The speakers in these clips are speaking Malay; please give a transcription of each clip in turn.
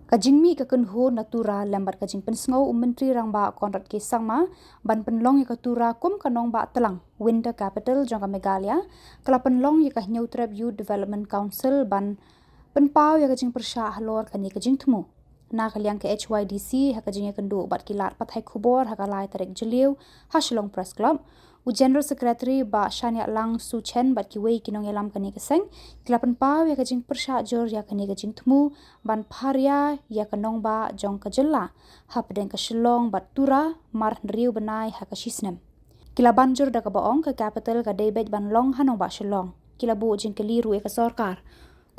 Kajingmi kakenho natura lambat kajing pensngau menteri rangba Konrad K Sangma ban penlong ya katura kum kanong ba telang Winter Capital jangka Meghalaya kala penlong ya kah Neutrap Youth Development Council ban penpau ya kajing persya halor kani kajing temu na kaliang ke HYDC ha kajing ya kendu bat kilat pathai khubor ha kalai tarik jeliu ha Shillong Press Club General Secretary ba Shania Lang Su Chen bat kiwei kinong elam kani keseng kilapan pau ya kajing persya jor ya kani kajing temu ban pharia ya kanong ba jong kajela ha pedeng ka Shillong bat tura mar riu benai ha ka shisnem kila banjur da ka baong ka capital ka debet ban long hanong ba Shillong kila bu jing keliru e ka sarkar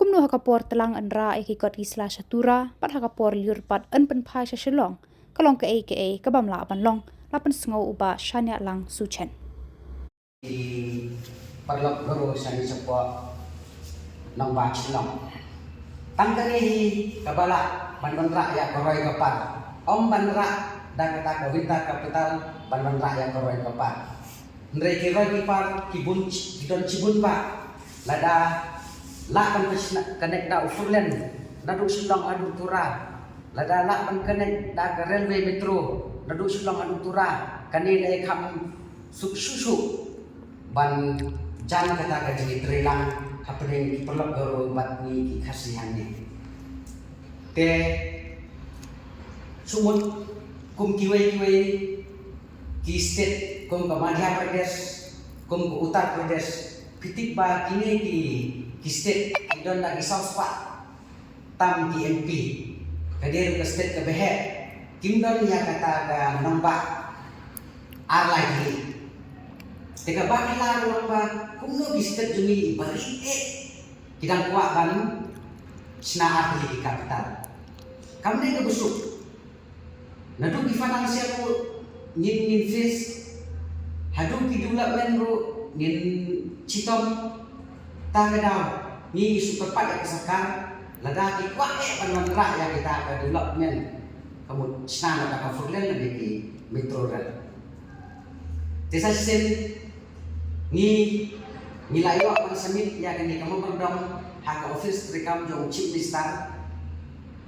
kumno ha ka por telang andra e ki kot ki slash tura pat ha ka por liur pat an pen phai sha Shillong kalong ka ka bamla ban long lapan sngau uba Shania Lang Su Chen di perlok guru sani sepo nang ba Shillong tangkari kabala ban ya koroi kapal om banra da kata ka Winter Capital ban ya koroi kapal ndre ki roi kipar kibun kidon cibun ba lada la kan connect da ufurlen nadu Shillong adu tura lada la kan connect da ka railway metro nadu Shillong adu tura kani le kham susu ban jan kata ka jadi trelang hapeng ki perlok guru bat ni ki khasihan ni te sumut kum kiwei ki state kum ka Madhya Pradesh kum ka Uttar Pradesh pitik ba kini ki state ki don da ki South Pak tam ki MP kadir ka state ka behe kim don ya kata ka namba ar lagi teka baki laru lamba kumno bistet jumi bari kidang kuat ban sna ahli di kapital kamne ke busuk nadu ki financial ko nin face hadu ki development ro nin citom tagadaw ni super pat ya kesakar lada ki kuat ban mantra ya kita ke development kamu sna ka furlen lebih ki metro rel desa sen ni nilayo ang samit ya kani kamu berdom hak office rekam jong chief minister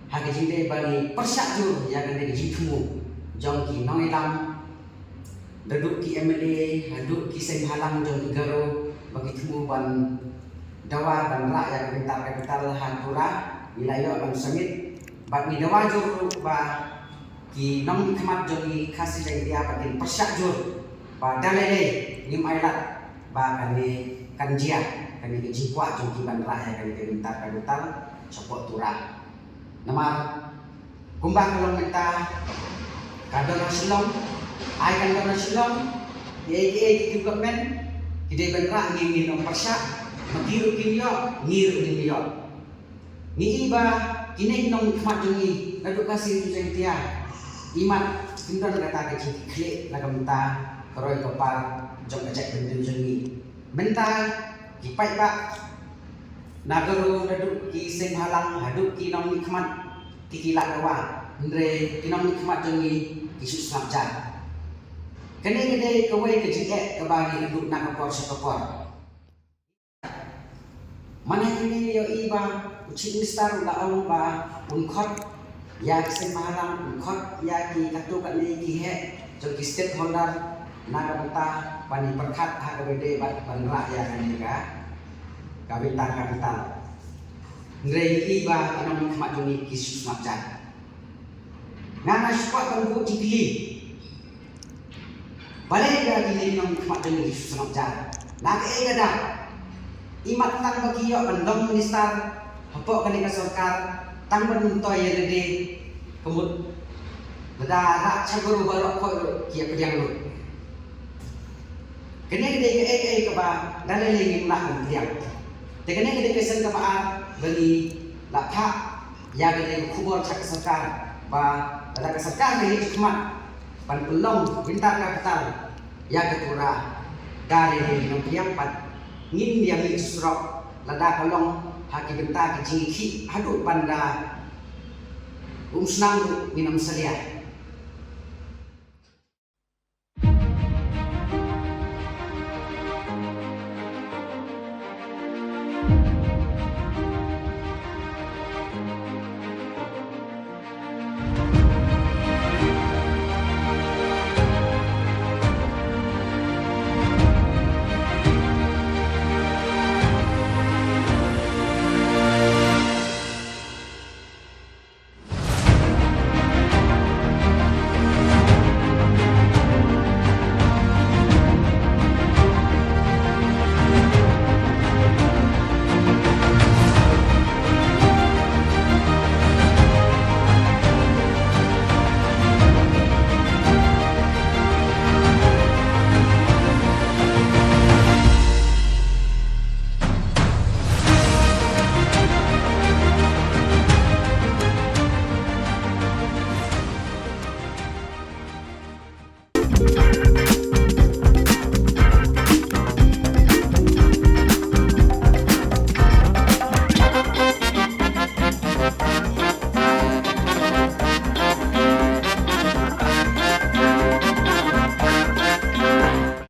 hak jinde bani persyajur ya kani jitmu jong ki nongilam daduk ki MLA haduk ki senghalang jong garo bagi temu ban dawa ban ra ya Winter Capital hantura nilayo ang samit bat ni dawa jur ba ki nong khmat jong ki khasi jang dia batin persyajur ba dalele nim ailat ba kani kanjia kani jikwa jongki ban raya kani Winter Capital support tura nama kumbang kalong menta kadon Shillong ai kadon Shillong development ide ban ra ngin nom persya magiru kinyo ngiru kinyo ni iba kini nong khmat jongi edukasi jeng tia imat pindon kata ke klik lagamta koroi kapal jom ajak bentuk jengi mental kipai pak nagaro naduk ki senghalang haduk ki nong nikmat ki kilat dawa ndre ki nong nikmat jengi isu slapja kene gede kawai ke jike ke bagi duduk nak kapor sekapor mana kini yo iba uci minister la ong ba unkhot ya senghalang unkhot ya ki katu kali ki he jom ki stakeholder nagamta pani perkat ha gede bat panra ya kanika Winter Capital ngre iba kinong khmat joni kisus matjan ngana spot tanggu cikli balik ga kini kinong khmat joni kisus matjan nak gada imat tang bagiyo bandong minister hapok kanika sarkar tang bentoy lede kemut beda caguru barok ko kia pediang lu kene gede ke ba dalele ngin lah pediang te kene gede pesen ke ba bagi lapha ya gede kubor cak sarkar ba ada ke sarkar ni hikmat pan pelong Winter Capital ya ketura dari nom piang pat ngin dia mi surok lada kolong haki benta ke jingki hadu banda senang minum selia